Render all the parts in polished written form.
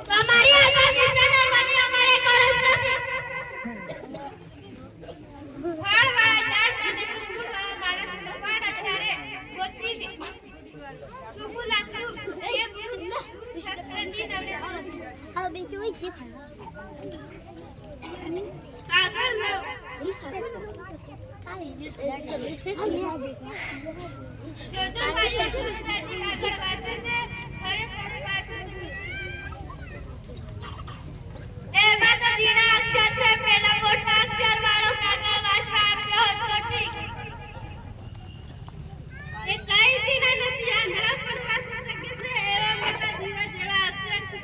તમારી આગામી સનામની અમારે ગરજ નથી. ફળવાળા ઝાડ પાસે ગુલગુલવાળા માણસ સપાટ આધારે ગોતી સુગુ લાકડું એ શક્તિજી તમે હારો બેઠો હોય કે આગળ લો જોજો ભાઈઓ સુરદાજી આગળ વાસે છે ખરેખર વાસે છે એ માતાજીના અક્ષર છે પેલા મોટા અક્ષર વાળો કાગળ વાસવા આપ્યો હતો ઠીક એ કઈ દીના નથી આંધળા પણ વાસી શકે છે એવા મોટા દીવા જેવા અક્ષર છે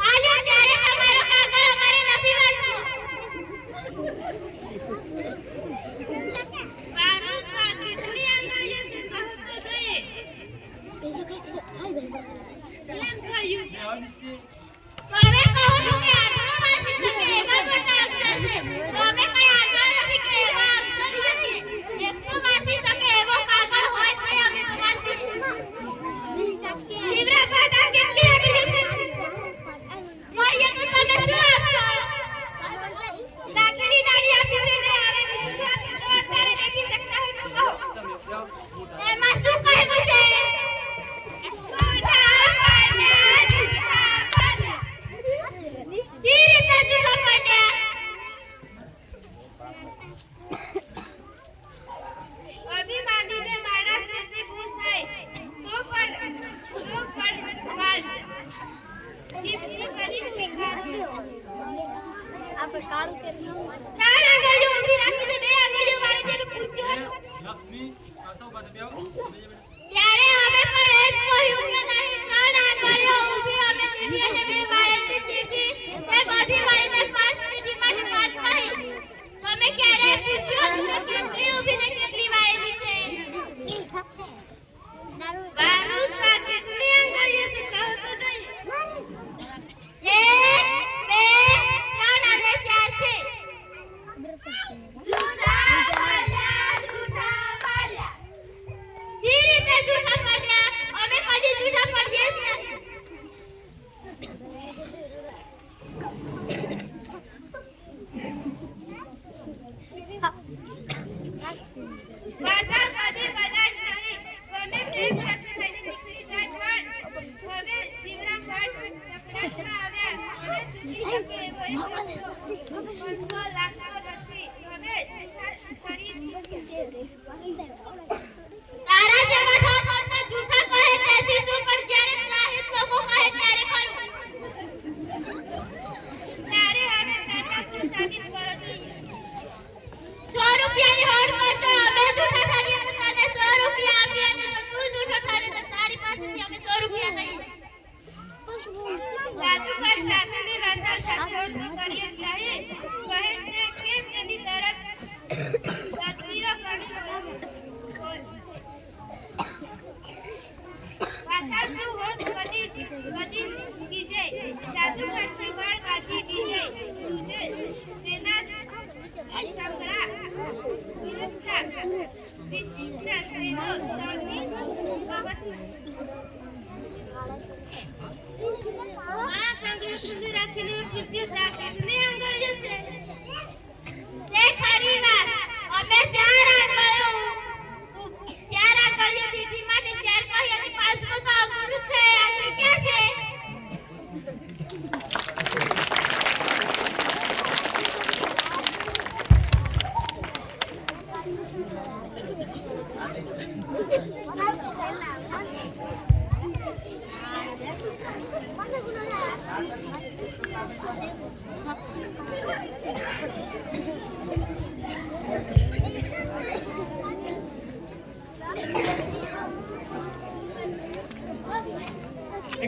આલ્યો ત્યારે તમારો કાગળ અમારે નથી વાંચવો ભારતમાં કેટલી આંગળીઓથી કહો તો જોઈએ બીજું કઈ છે સાહેબ એમ થયું તમે કહો છો કે આંગળો વાંચી શકે એવા મોટા અક્ષર છે તો અમે કઈ આંગળો નથી કે એવા અક્ષર છે એક તો વાંચી શકે એવો કાગળ હોય તો અમે તો વાંચી શિવરા પાટા કેટલી આંગળીઓ છે ભાઈઓ તો તમે શું આપશો લાકડી નાની આપી છે ને હવે બીજું શું આપી તો અત્યારે દેખી શકતા હોય તો કહો એમાં શું કહેવું છે જૂઠા પડ્યા સી રીતે જૂઠા પડ્યા અભિમાનીને માણસ તેથી ભૂલ થાય તો પણ વાળ દીપ્તિ કરી સ્વીકારો આપણે કારું કે ચાર આંગળીઓ ઊભી રાખીને બે આંગળીઓ વાળી જેને પૂછ્યું લક્ષ્મી પાછો બાદ બેવ ત્યારે અમે પણ એ જ કહ્યું કે નહીં ત્રણ આંગળીઓ ઊભી અમે દીધી અને બે વાળી દીધી તે બધી વાળીને પાંચ દીધી માટે પાંચ કહી તમે ક્યારે પૂછ્યું કે કેટલી ઊભી ને કેટલી વાળી છે બારૂદમાં કેટલી આંગળીઓ છે કહો તો જોઈએ એક બે ત્રણ અને ચાર છે જૂઠા પડ્યા સી રીતે જૂઠા પડ્યા અમે કદી જૂઠા પડીએ જ નહીં ભાષા કદી બધા જ નહીં ગમે તે પ્રશ્ન થઈને નીકળી જાય પણ હવે શિવરામ ભટ્ટ સપ્રાસમાં આવ્યા અને સુધી શકે એવો એક રસ્તો લાગતો નથી હવે ફરી તારા જેવા ઠાકોરને જૂઠા કહે તેથી શું પણ જ્યારે ત્રાહિત લોકો કહે ત્યારે ખરું તારે હવે સાચું સાબિત કરો જોઈએ 100 રૂપિયાની હોડ કરતો અમે જૂઠા ઠારીએ તો તને 100 રૂપિયા આપીએ અને તો તું જૂઠો ઠારે તો તારી પાસેથી અમે 100 રૂપિયા લઈએ જાદુગર સાથેની વાસણ સાથે ઓળખો કરીએ જ નહીં કહે છે કે તેની તરફ તસવીરો પડી હોય વાસણ શું હોડ બધી બીજે જાદુગરથી વાળ કાઢી બીજે સૂજે તેના સંગ્રહ સુરક્ષા વિશિષ્ટ સેવો સળની આ કાંગળી સુધી રાખીને પૂછ્યું તા કેટલી આંગળીઓ છે તે ખરી વાત અમે ચાર આંગળીઓ દીધી માટે ચાર કહી અને પાંચમો તો અંગૂઠો છે આંગળી ક્યાં છે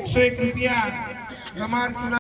₹101 રમાડ